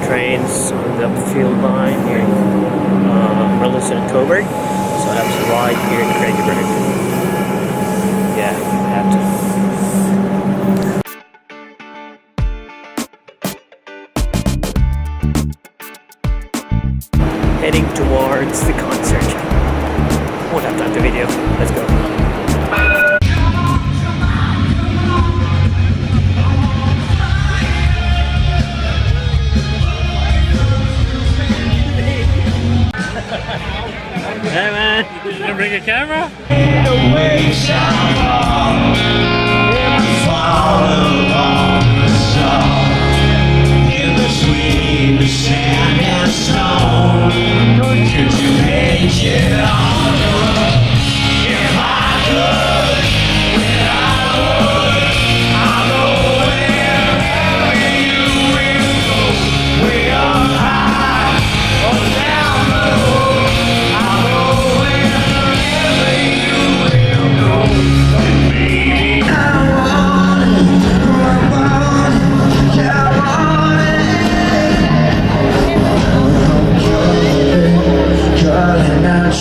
Trains on the upfield line here in Burleson and Coburg. So I have to ride here in Craigieburn. Yeah, I have to. Heading towards the concert. Won't have time to video. Let's go. Hey man, you gonna bring a camera? In the sweet sand and stone, could you make it on the road? If I could, then I would. I'll go wherever you will go, way up high or down low.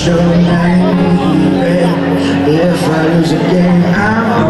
Your name, if I lose a game, I'm on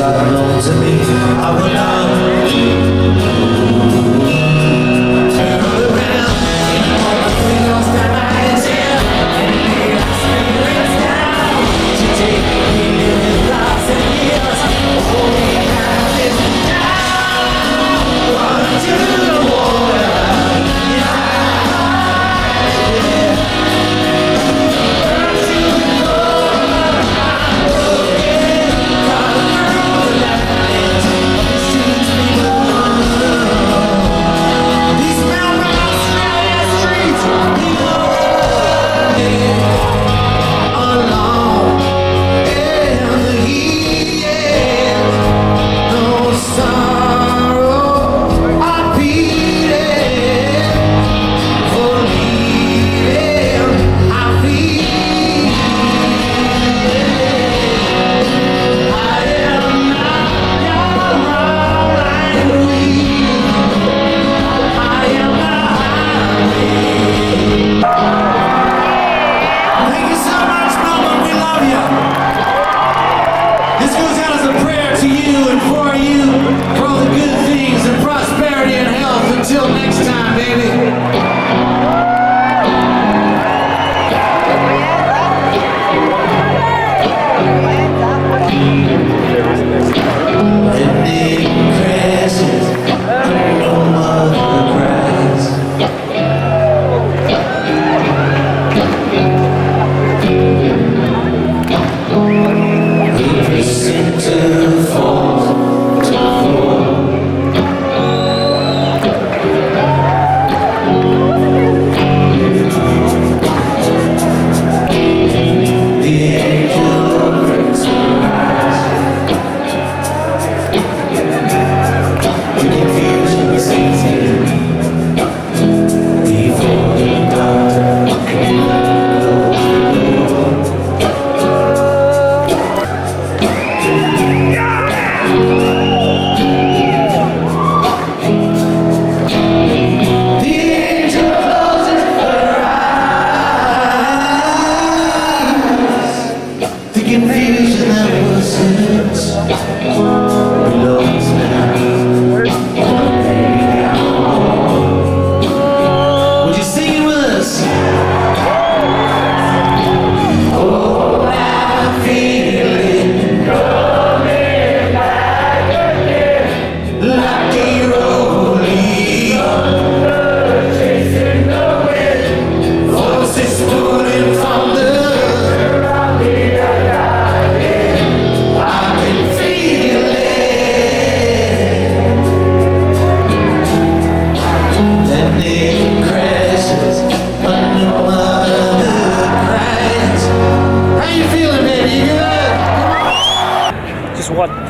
unknown to me. I will not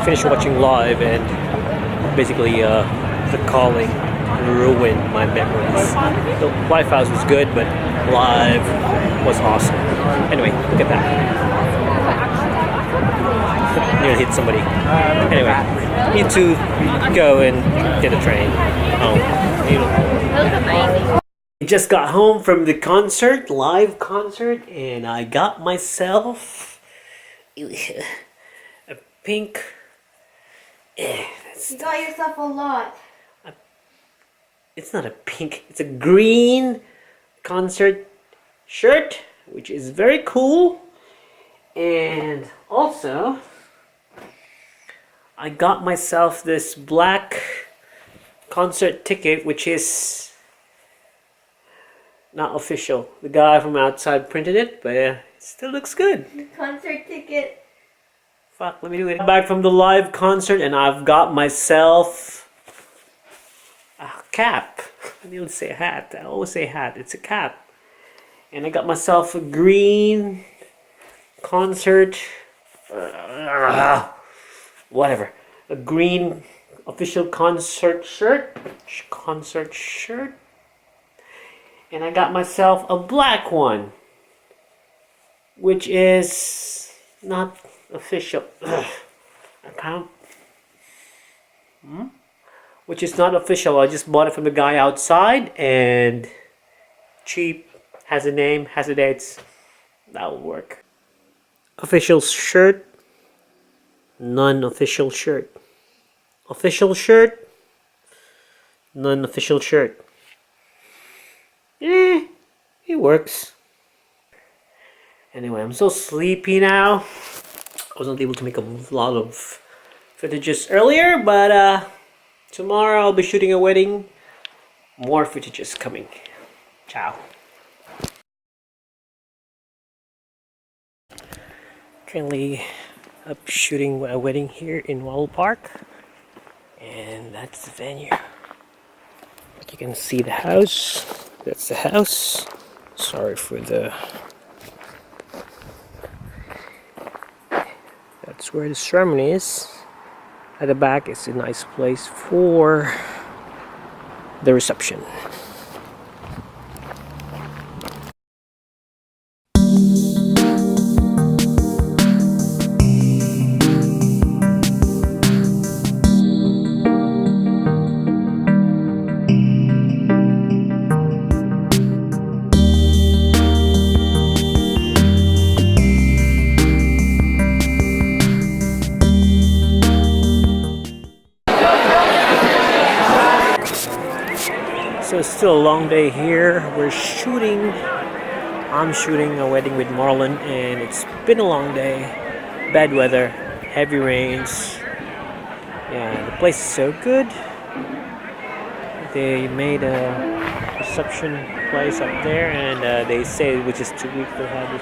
finished watching live, and basically the calling ruined my memories. The Lifehouse was good, but live was awesome. Anyway, look at that. Nearly hit somebody. Anyway, need to go and get a train home. I just got home from the concert, live concert, and I got myself a pink. You got yourself a lot. It's not a pink, it's a green concert shirt, which is very cool. And also, I got myself this black concert ticket, which is not official. The guy from outside printed it, but it still looks good. Concert ticket. Fuck, let me do it. Back from the live concert, and I've got myself a cap. I didn't say a hat. I always say hat. It's a cap. And I got myself a green concert. Whatever. A green official concert shirt. And I got myself a black one, which is not official. Account. Which is not official. I just bought it from the guy outside, and cheap, has a name, has a dates. That will work. Official shirt, non-official shirt. Official shirt, non-official shirt. It works. Anyway, I'm so sleepy now. I wasn't able to make a lot of footages earlier, but tomorrow I'll be shooting a wedding. More footages coming. Ciao. Currently up shooting a wedding here in Wall Park. And that's the venue. You can see the house. That's the house. Sorry for the... That's where the ceremony is. At the back is a nice place for the reception. So it's still a long day here. I'm shooting a wedding with Marlon, and it's been a long day. Bad weather, heavy rains. Yeah, the place is so good. They made a reception place up there, and they say which is 2 weeks they have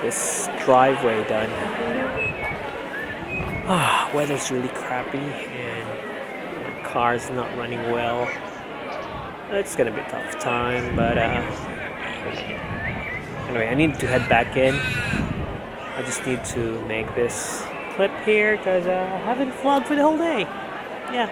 this driveway done. Weather's really crappy, and the car's not running well. It's gonna be a tough time, but anyway, I need to head back in. I just need to make this clip here because I haven't vlogged for the whole day. Yeah.